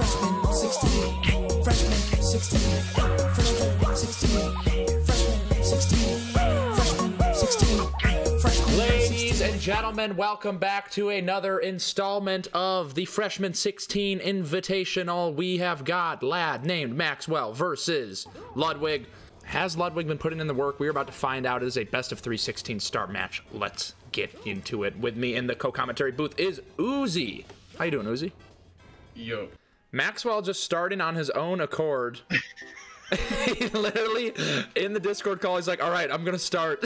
Freshman 16. Freshman 16. Freshman 16. Freshman 16. Freshman 16. Ladies and gentlemen, welcome back to another installment of the Freshman 16 Invitational. We have got Ladnamedmaxwell versus Ludwig. Has Ludwig been putting in the work? We're about to find out. It is a best of 3/16 star match. Let's get into it. With me in the co-commentary booth is Uzi. How you doing, Uzi? Yo. Maxwell just starting on his own accord. He literally, in the Discord call, he's like, all right, I'm going to start.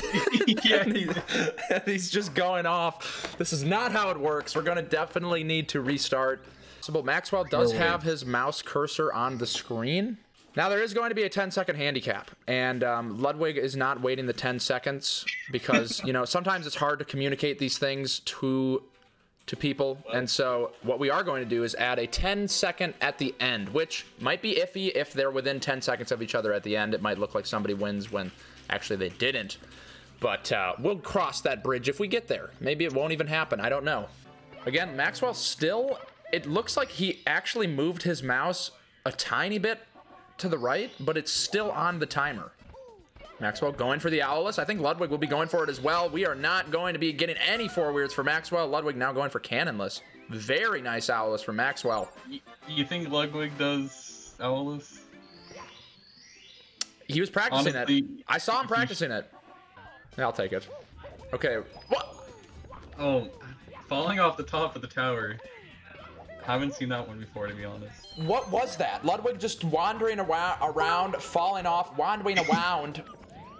Yeah. and he's just going off. This is not how it works. We're going to definitely need to restart. So, Maxwell does have his mouse cursor on the screen. Now, there is going to be a 10-second handicap, and Ludwig is not waiting the 10 seconds because, you know, sometimes it's hard to communicate these things to people, and so what we are going to do is add a 10-second at the end, which might be iffy if they're within 10 seconds of each other at the end. It might look like somebody wins when actually they didn't, but we'll cross that bridge if we get there. Maybe it won't even happen. I don't know. Again, Maxwell still, it looks like he actually moved his mouse a tiny bit to the right, but it's still on the timer. Maxwell going for the owlless. I think Ludwig will be going for it as well. We are not going to be getting any four weirds for Maxwell. Ludwig now going for cannonless. Very nice owlless for Maxwell. You think Ludwig does owlless? He was practicing Honestly, it. I saw him practicing it. Yeah, I'll take it. Okay. What? Oh, falling off the top of the tower. Haven't seen that one before, to be honest. What was that? Ludwig just wandering around, falling off, wandering around.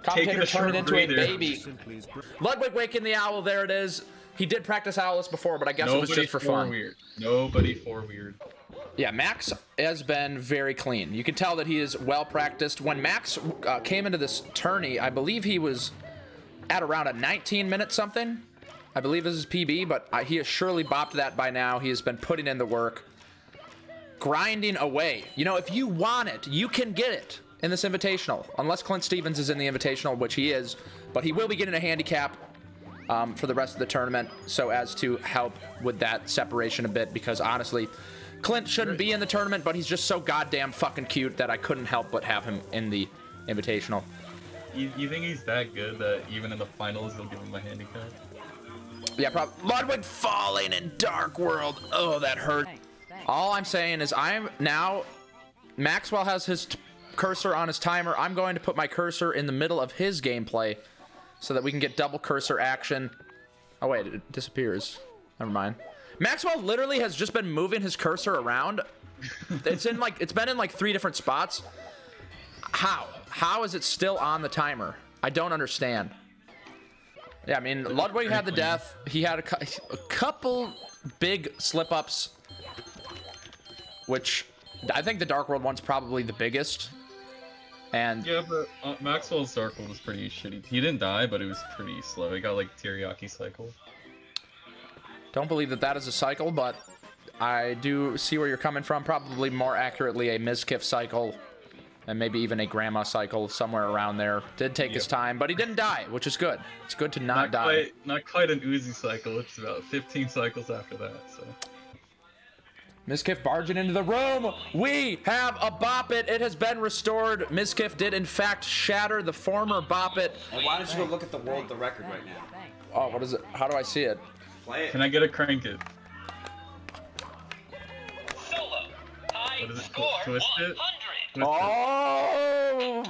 Commentator turning into a baby. Ludwig waking the owl. There it is. He did practice owlless before, but I guess it was just for fun. Weird. Nobody for weird. Yeah, Max has been very clean. You can tell that he is well practiced. When Max came into this tourney, I believe he was at around a 19-minute something. I believe this is PB, but he has surely bopped that by now. He has been putting in the work, grinding away. You know, if you want it, you can get it in this Invitational. Unless Clintstevens is in the Invitational, which he is, but he will be getting a handicap for the rest of the tournament so as to help with that separation a bit, because honestly, Clint shouldn't be in the tournament, but he's just so goddamn fucking cute that I couldn't help but have him in the Invitational. You think he's that good that even in the finals they'll give him a handicap? Yeah, probably. Ludwig falling in Dark World. Oh, that hurt. All I'm saying is Maxwell has his cursor on his timer. I'm going to put my cursor in the middle of his gameplay so that we can get double cursor action. Oh, wait, it disappears. Never mind. Maxwell literally has just been moving his cursor around. It's been in like 3 different spots. How is it still on the timer? I don't understand. Yeah, I mean, Ludwig had the death. He had a couple big slip-ups, which I think the Dark World one's probably the biggest. And yeah, but Maxwell's Dark World was pretty shitty. He didn't die, but it was pretty slow. He got like teriyaki cycle. Don't believe that that is a cycle, but I do see where you're coming from. Probably more accurately a Mizkif cycle. And maybe even a grandma cycle somewhere around there. Did take his time, but he didn't die, which is good. It's good to not die. Not quite an Uzi cycle. It's about 15 cycles after that. So. Mizkif barging into the room. We have a Bop It. It has been restored. Mizkif did, in fact, shatter the former Bop It. And why don't you go look at the record right now? Oh, what is it? How do I see it? Play it. Can I get a crank it? Solo. What is it? Twist it? Oh!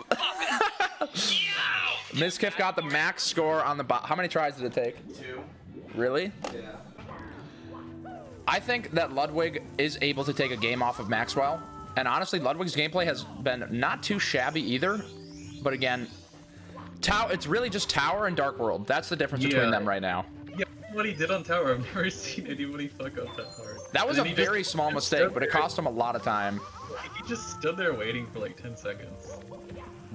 Mizkif got the max score on the bot. How many tries did it take? 2. Really? Yeah. I think that Ludwig is able to take a game off of Maxwell. And honestly, Ludwig's gameplay has been not too shabby either. But again, it's really just Tower and Dark World. That's the difference between them right now. Yeah, what he did on Tower, I've never seen anybody fuck up that hard. That was a very small mistake, but it cost him a lot of time. He just stood there waiting for like 10 seconds.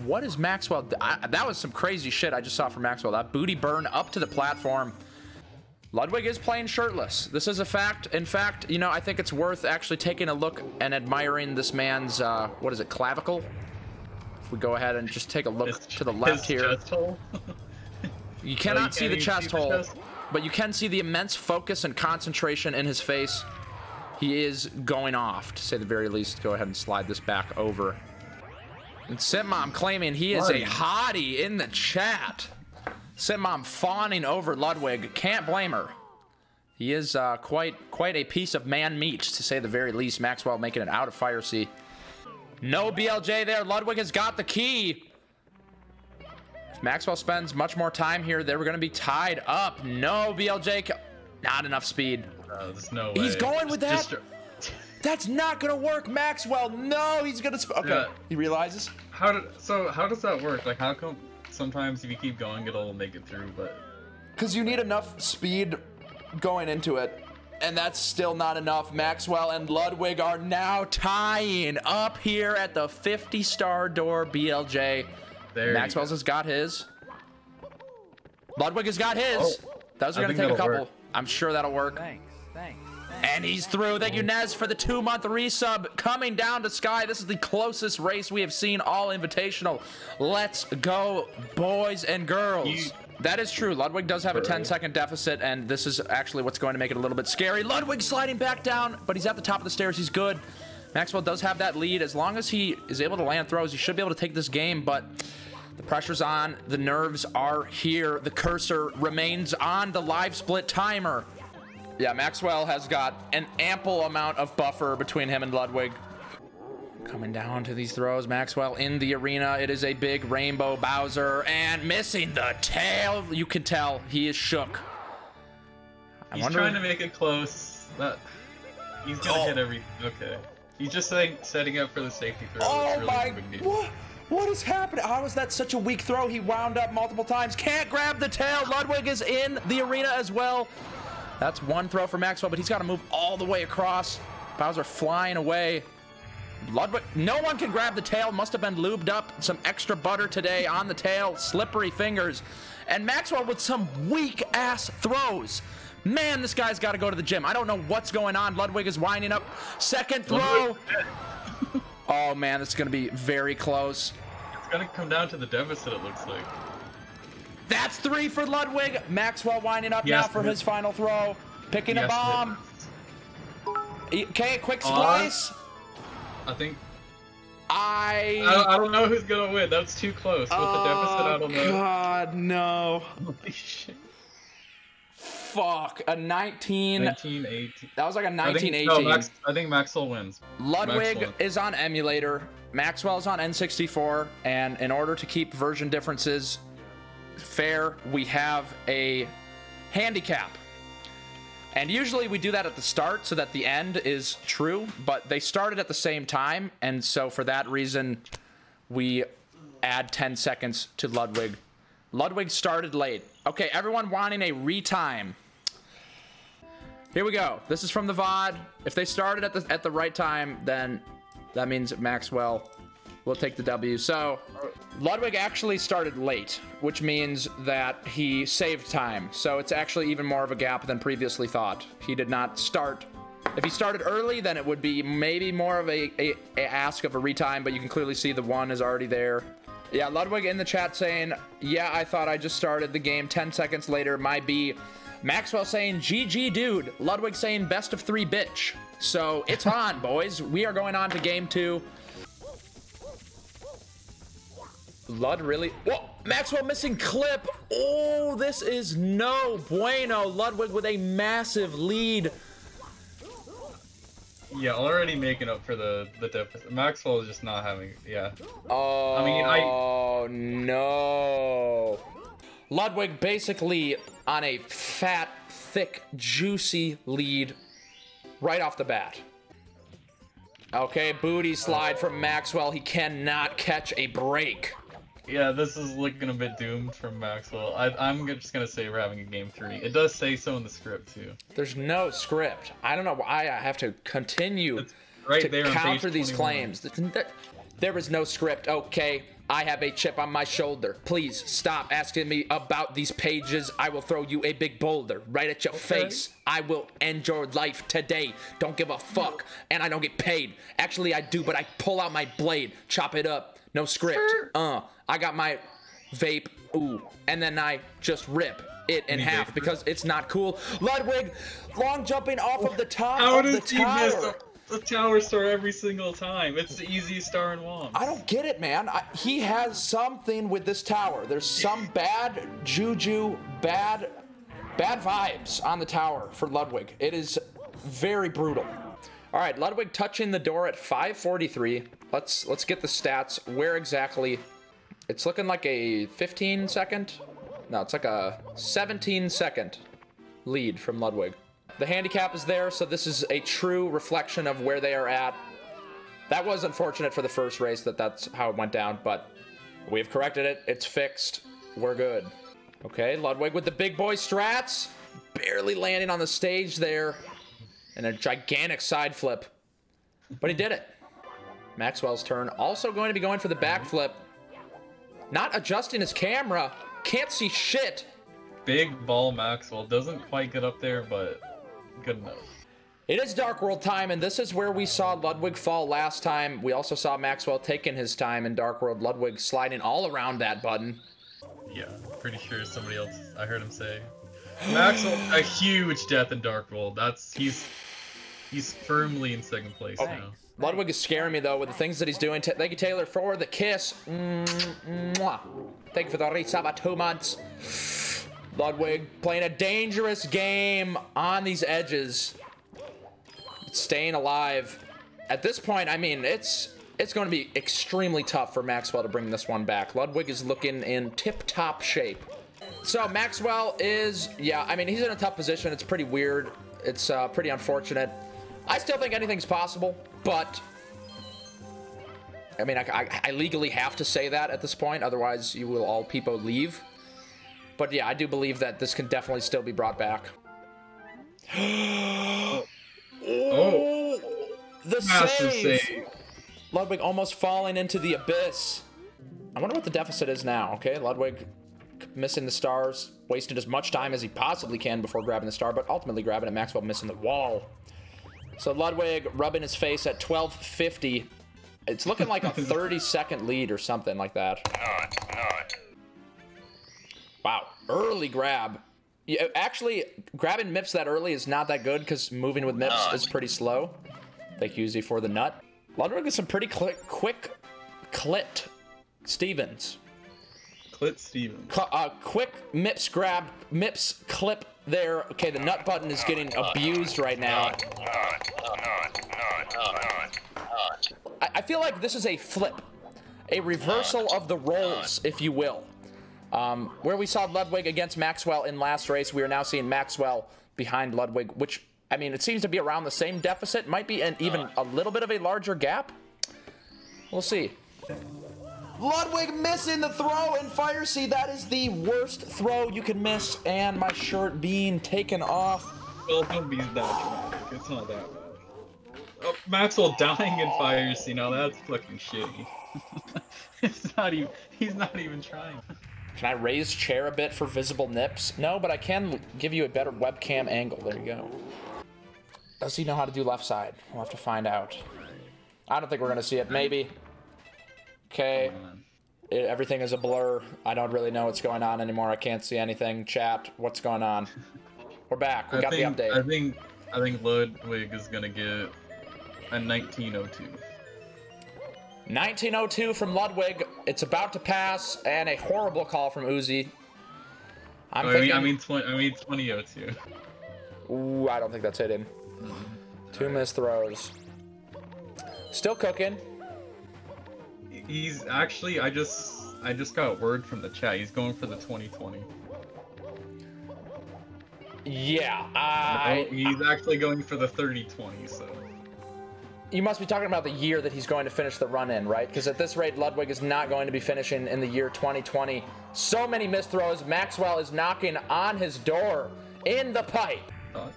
What is Maxwell? That was some crazy shit I just saw from Maxwell. That booty burn up to the platform. Ludwig is playing shirtless. This is a fact. In fact, you know, I think it's worth actually taking a look and admiring this man's, what is it, clavicle? If we go ahead and just take a look to the left here. Chest hole? You cannot see the chest hole, but you can see the immense focus and concentration in his face. He is going off, to say the very least. Go ahead and slide this back over. And Sitmom claiming he is a hottie in the chat. Sitmom fawning over Ludwig. Can't blame her. He is quite a piece of man meat, to say the very least. Maxwell making it out of Fire Sea. No BLJ there. Ludwig has got the key. If Maxwell spends much more time here, they were going to be tied up. No BLJ. Not enough speed. There's no way. He's going with that. That's not gonna work, Maxwell. No, he's gonna. Okay, yeah. He realizes. How does that work? Like, how come sometimes if you keep going, it'll make it through, but? Because you need enough speed going into it, and that's still not enough. Maxwell and Ludwig are now tying up here at the 50-star door. BLJ. Maxwell's has got his. Ludwig has got his. Oh, those are gonna take a couple. Work. I'm sure that'll work. Thanks. And he's through. Thank you, Nez, for the 2-month resub. Coming down to Sky. This is the closest race we have seen all invitational. Let's go, boys and girls. That is true. Ludwig does have a 10-second deficit, and this is actually what's going to make it a little bit scary. Ludwig sliding back down, but he's at the top of the stairs. He's good. Maxwell does have that lead. As long as he is able to land throws, he should be able to take this game, but the pressure's on. The nerves are here. The cursor remains on the live split timer. Yeah, Maxwell has got an ample amount of buffer between him and Ludwig. Coming down to these throws, Maxwell in the arena. It is a big rainbow Bowser and missing the tail. You can tell he is shook. He's trying to make it close. He's gonna hit every. Okay. He's just setting up for the safety throw. Oh my! What is happening? How is that such a weak throw? He wound up multiple times. Can't grab the tail. Ludwig is in the arena as well. That's one throw for Maxwell, but he's got to move all the way across. Bowser flying away. Ludwig, no one can grab the tail. Must have been lubed up. Some extra butter today on the tail. Slippery fingers. And Maxwell with some weak-ass throws. Man, this guy's got to go to the gym. I don't know what's going on. Ludwig is winding up. Second throw. Oh, man, this is going to be very close. It's going to come down to the deficit, it looks like. That's 3 for Ludwig. Maxwell winding up now for his final throw. Picking a bomb. Okay, quick splice. I think. I don't know who's gonna win. That's too close. With the deficit, I don't know. God, no. Holy shit. Fuck. A 19. 1918. That was like a 1918. I think Maxwell wins. Ludwig is on emulator. Maxwell's on N64. And in order to keep version differences fair, we have a handicap, and usually we do that at the start so that the end is true, but they started at the same time, and so for that reason we add 10 seconds to Ludwig. Ludwig started late. Okay, everyone wanting a retime. Here we go. This is from the VOD. If they started at the right time, then that means Maxwell will take the W. So Ludwig actually started late, which means that he saved time. So it's actually even more of a gap than previously thought. He did not start. If he started early, then it would be maybe more of a ask of a retime, but you can clearly see the 1 is already there. Yeah, Ludwig in the chat saying, yeah, I thought I just started the game 10 seconds later. My B. Maxwell saying, GG, dude. Ludwig saying, best of 3, bitch. So it's on, boys. We are going on to game 2. Lud really. Whoa! Maxwell missing clip. Oh, this is no bueno. Ludwig with a massive lead. Yeah, already making up for the deficit. Maxwell is just not having. Yeah. Oh. I mean, no. Ludwig basically on a fat, thick, juicy lead right off the bat. Okay, booty slide from Maxwell. He cannot catch a break. Yeah, this is looking a bit doomed from Maxwell. I'm just gonna say we're having a game 3. It does say so in the script too. There's no script. I don't know why I have to continue right to counter these claims. There is no script. Okay, I have a chip on my shoulder. Please stop asking me about these pages. I will throw you a big boulder right at your face. I will end your life today. Don't give a fuck. And I don't get paid. Actually, I do, but I pull out my blade, chop it up. No script. I got my vape. Ooh. And then I just rip. it in half because it's not cool. Ludwig, long jumping off of the top How of the does he miss tower. the tower star every single time? It's the easiest star in WoMs. I don't get it, man. He has something with this tower. There's some bad juju, bad vibes on the tower for Ludwig. It is very brutal. All right, Ludwig touching the door at 5:43. Let's get the stats. Where exactly? It's looking like a 15-second. No, it's like a 17-second lead from Ludwig. The handicap is there, so this is a true reflection of where they are at. That was unfortunate for the first race that's how it went down, but we've corrected it. It's fixed. We're good. Okay, Ludwig with the big boy strats. Barely landing on the stage there. And a gigantic side flip. But he did it. Maxwell's turn. Also going to be going for the backflip. Not adjusting his camera. Can't see shit. Big ball Maxwell. Doesn't quite get up there, but good enough. It is Dark World time, and this is where we saw Ludwig fall last time. We also saw Maxwell taking his time in Dark World. Ludwig sliding all around that button. Yeah, pretty sure somebody else. I heard him say. Maxwell, a huge death in Dark World. He's firmly in second place now. Ludwig is scaring me, though, with the things that he's doing. Thank you, Taylor, for the kiss. Mwah. Thank you for the resub of 2 months. Ludwig playing a dangerous game on these edges. Staying alive. At this point, I mean, it's going to be extremely tough for Maxwell to bring this one back. Ludwig is looking in tip-top shape. So Maxwell is, yeah, I mean, he's in a tough position. It's pretty weird. It's pretty unfortunate. I still think anything's possible, but I mean, I legally have to say that at this point. Otherwise, you will all people leave. But yeah, I do believe that this can definitely still be brought back. Oh, the save. Ludwig almost falling into the abyss. I wonder what the deficit is now. Okay, Ludwig missing the stars, wasting as much time as he possibly can before grabbing the star, but ultimately grabbing it. Maxwell missing the wall. So Ludwig rubbing his face at 12:50. It's looking like a 30-second lead or something like that. Wow, early grab. Yeah, actually, grabbing MIPS that early is not that good because moving with MIPS is pretty slow. Thank you, Uzi, for the nut. Ludwig is some pretty quick Clintstevens. Quick MIPS grab, MIPS clip there. Okay, the nut button is getting abused right now. I feel like this is a flip. A reversal of the roles, if you will. Where we saw Ludwig against Maxwell in last race, we are now seeing Maxwell behind Ludwig, which, I mean, it seems to be around the same deficit. Might be even a little bit of a larger gap. We'll see. Ludwig missing the throw in Fire Sea. That is the worst throw you can miss, and my shirt being taken off. Well, don't be that dramatic. It's not that bad. Oh, Maxwell dying in Fire Sea. Now that's fucking shitty. He's not even trying. Can I raise chair a bit for visible nips? No, but I can give you a better webcam angle. There you go. Does he know how to do left side? We'll have to find out. I don't think we're going to see it. Maybe. Okay. Everything is a blur. I don't really know what's going on anymore. I can't see anything. Chat, what's going on? We're back. We got the update. I think Ludwig is going to get a 1902. 1902 from Ludwig. It's about to pass, and a horrible call from Uzi. I mean 2002. Ooh, I don't think that's hitting. Two missed throws. Still cooking. He's actually, I just got word from the chat. He's going for the 2020. Yeah, he's actually going for the 30-20. So. You must be talking about the year that he's going to finish the run in, right? Because at this rate, Ludwig is not going to be finishing in the year 2020. So many missed throws. Maxwell is knocking on his door in the pipe. A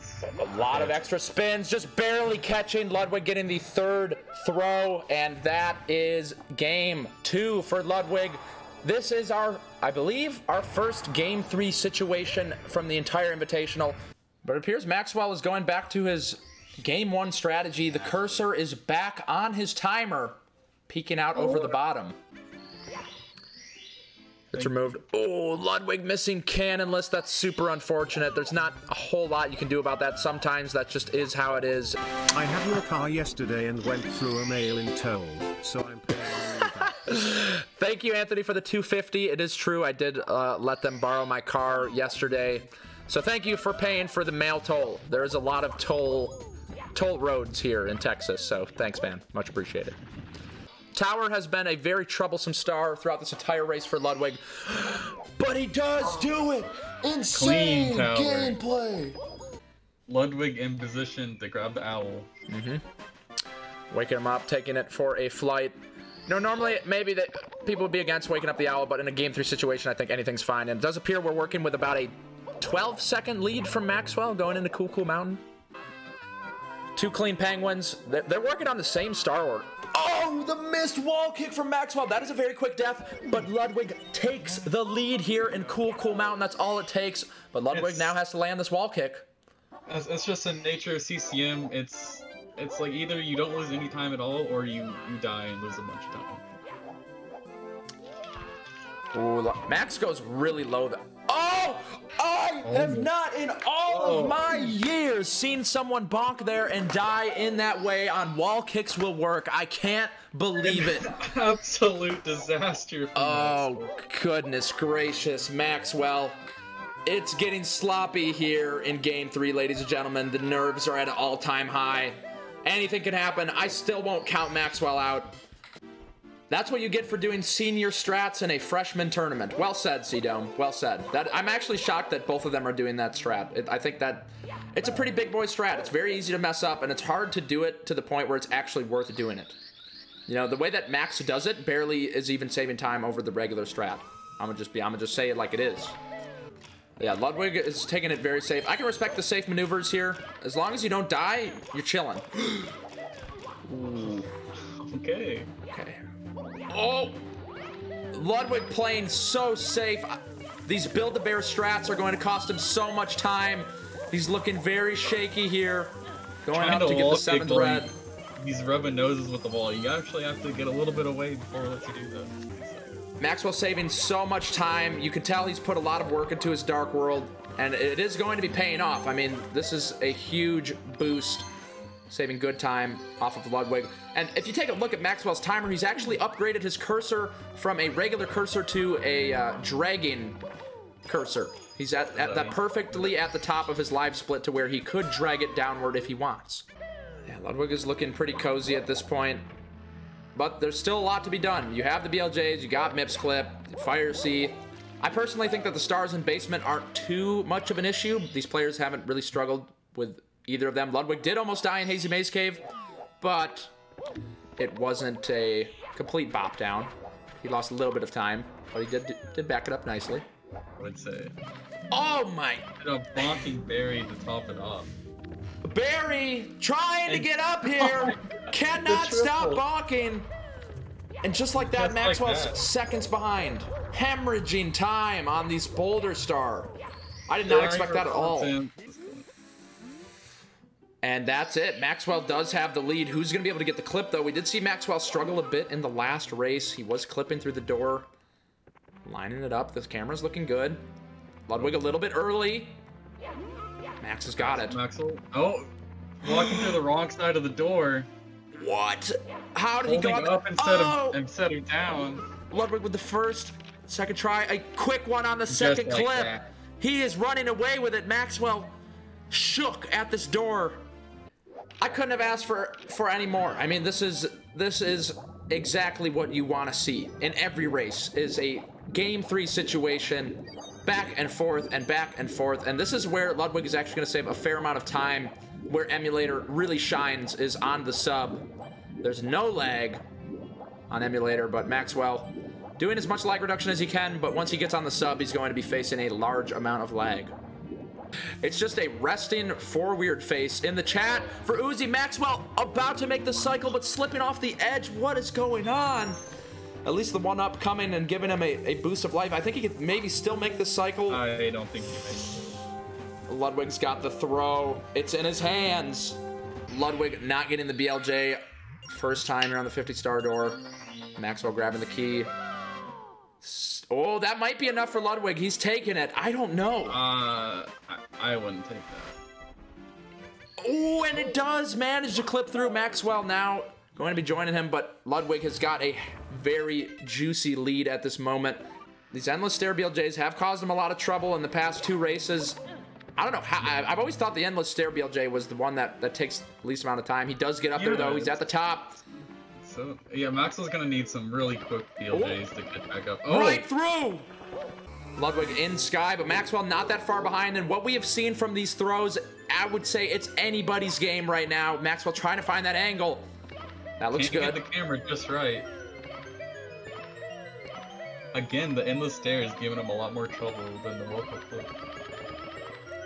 lot of extra spins, just barely catching. Ludwig getting the third throw, and that is game 2 for Ludwig. This is I believe, our first game 3 situation from the entire Invitational. But it appears Maxwell is going back to his game 1 strategy. The cursor is back on his timer, peeking out over the bottom. It's removed. Oh, Ludwig missing cannonless. That's super unfortunate. There's not a whole lot you can do about that. Sometimes that just is how it is. I had your car yesterday and went through a mail in toll, so I'm paying you back. Thank you, Anthony, for the $250. It is true. I did let them borrow my car yesterday. So thank you for paying for the mail toll. There is a lot of toll roads here in Texas. So thanks, man. Much appreciated. Tower has been a very troublesome star throughout this entire race for Ludwig, but he does do it. Insane gameplay. Ludwig in position to grab the owl. Waking him up, taking it for a flight. You know, normally maybe that people would be against waking up the owl, but in a game 3 situation, I think anything's fine. And it does appear we're working with about a 12-second lead from Maxwell going into Cool Mountain. 2 clean penguins. They're working on the same star order. Oh, the missed wall kick from Maxwell. That is a very quick death, but Ludwig takes the lead here in Cool Mountain. That's all it takes. But Ludwig now has to land this wall kick. It's just the nature of CCM. It's like either you don't lose any time at all, or you die and lose a bunch of time. Ooh, Max goes really low though. Oh! I have not in all of my years seen someone bonk there and die in that way on wall kicks will work. I can't believe it. Absolute disaster for Maxwell. Goodness gracious, Maxwell. It's getting sloppy here in game 3, ladies and gentlemen. The nerves are at an all-time high. Anything can happen. I still won't count Maxwell out. That's what you get for doing senior strats in a freshman tournament. Well said, C-Dome. Well said. I'm actually shocked that both of them are doing that strat. I think that it's a pretty big boy strat. It's very easy to mess up, and it's hard to do it to the point where it's actually worth doing it. You know, the way that Max does it barely is even saving time over the regular strat. I'm gonna just say it like it is. Yeah, Ludwig is taking it very safe. I can respect the safe maneuvers here. As long as you don't die, you're chilling. Ooh. Okay. Okay. Oh! Ludwig playing so safe. These Build-A-Bear strats are going to cost him so much time. He's looking very shaky here. Going up to get the 7th red. He's rubbing noses with the wall. You actually have to get a little bit away before it lets you do that. Maxwell saving so much time. You can tell he's put a lot of work into his Dark World, and it is going to be paying off. I mean, this is a huge boost. Saving good time off of Ludwig. And if you take a look at Maxwell's timer, he's actually upgraded his cursor from a regular cursor to a dragging cursor. He's at that perfectly at the top of his live split to where he could drag it downward if he wants. Yeah, Ludwig is looking pretty cozy at this point. But there's still a lot to be done. You have the BLJs, you got Mizkif, Fire C. I personally think that the stars in basement aren't too much of an issue. These players haven't really struggled with either of them. Ludwig did almost die in Hazy Maze Cave, but it wasn't a complete bop down. He lost a little bit of time, but he did back it up nicely. I would say. Oh my! A bonking Barry to top it off. Barry trying to get up here, cannot stop bonking. And just like that, Maxwell's seconds behind. Hemorrhaging time on these Boulder Star. I did not expect that at all. And that's it. Maxwell does have the lead. Who's going to be able to get the clip, though? We did see Maxwell struggle a bit in the last race. He was clipping through the door. Lining it up. This camera's looking good. Ludwig a little bit early. Max has got it. Maxwell. Oh, walking through the wrong side of the door. What? How did he go up instead of down? Ludwig with the second try. A quick one on the second clip. That. He is running away with it. Maxwell shook at this door. I couldn't have asked for any more. I mean, this is exactly what you want to see in every race, is a game 3 situation, back and forth and back and forth. And this is where Ludwig is actually going to save a fair amount of time. Where Emulator really shines is on the sub. There's no lag on Emulator, but Maxwell doing as much lag reduction as he can, but once he gets on the sub, he's going to be facing a large amount of lag. It's just a resting for weird face in the chat for Uzi. Maxwell about to make the cycle, but slipping off the edge. What is going on? At least the 1-up coming and giving him a boost of life. I think he could maybe still make the cycle. I don't think he may. Ludwig's got the throw. It's in his hands. Ludwig not getting the BLJ. First time around the 50-star door. Maxwell grabbing the key. Oh, that might be enough for Ludwig. He's taking it. I don't know. I wouldn't take that. Oh, and it does manage to clip through. Maxwell now going to be joining him, but Ludwig has got a very juicy lead at this moment. These endless stair BLJs have caused him a lot of trouble in the past 2 races. I don't know how. I've always thought the endless stair BLJ was the one that takes the least amount of time. He does get up there, though. He's at the top. So, yeah, Maxwell's going to need some really quick BLJs to get back up. Oh! Right through! Ludwig in sky, but Maxwell not that far behind. And what we have seen from these throws, I would say it's anybody's game right now. Maxwell trying to find that angle. That looks good. Get the camera just right. Again, the endless stairs giving him a lot more trouble than the local flip.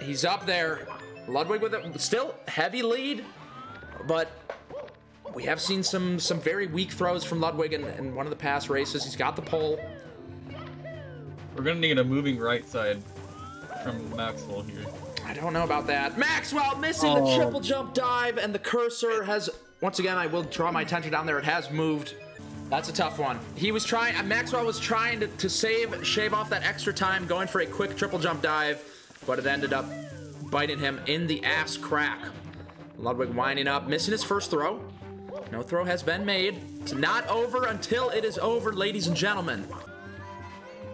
He's up there. Ludwig with a still heavy lead, but we have seen some very weak throws from Ludwig in one of the past races. He's got the pole. We're gonna need a moving right side from Maxwell here. I don't know about that. Maxwell missing the triple jump dive, and the cursor has, once again, I will draw my attention down there. It has moved. That's a tough one. He was trying, Maxwell was trying to shave off that extra time, going for a quick triple jump dive, but it ended up biting him in the ass crack. Ludwig winding up, missing his first throw. No throw has been made. It's not over until it is over, ladies and gentlemen.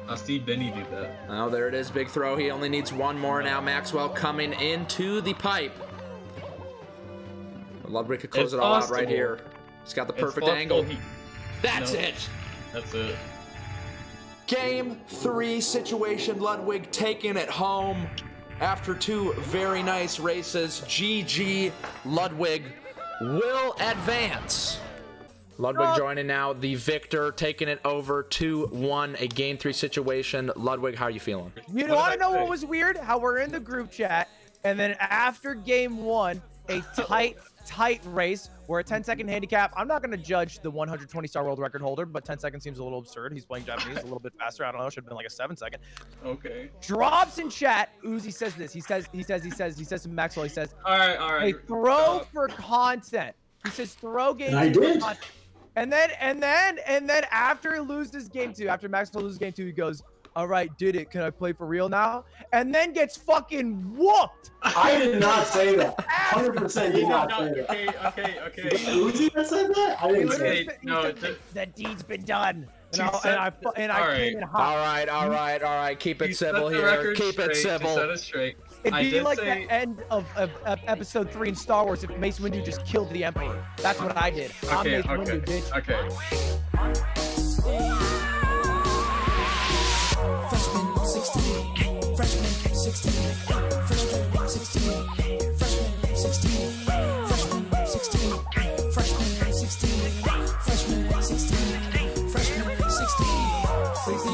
I see Benny do that. Oh, there it is, big throw. He only needs one more now. Maxwell coming into the pipe. Ludwig could close it all out right here. He's got the perfect angle. That's it. That's it. Game 3 situation. Ludwig taking it home after 2 very nice races. GG. Ludwig will advance. Ludwig joining now, the victor, taking it over 2-1, a game 3 situation. Ludwig, how are you feeling? You want to know what was weird? How we're in the group chat, and then after game 1, a tight race. We're a 10-second handicap. I'm not going to judge the 120-star world record holder, but 10 seconds seems a little absurd. He's playing Japanese a little bit faster. I don't know. Should have been like a 7-second. Okay. Drops in chat. Uzi says this. He says to Maxwell. He says, all right. Hey, throw for content. He says throw games. And I did. For content. And then after he loses game 2, after Maxwell loses game 2, he goes, all right, did it. Can I play for real now? And then gets fucking whooped. I did not say that. 100% did not say that. Okay. Uzi that said that? I didn't say that. No, the deed's been done. And I All came in hot. All right. Keep it civil here. Keep it civil. Set it straight. It'd be like the end of episode 3 in Star Wars if Mace Windu just killed the Emperor. That's what I did. I'm Mace Windu, bitch. Okay. Freshman 16, freshman 16, freshman 16, freshman 16, freshman 16, freshman 16, freshman 16, freshman 16.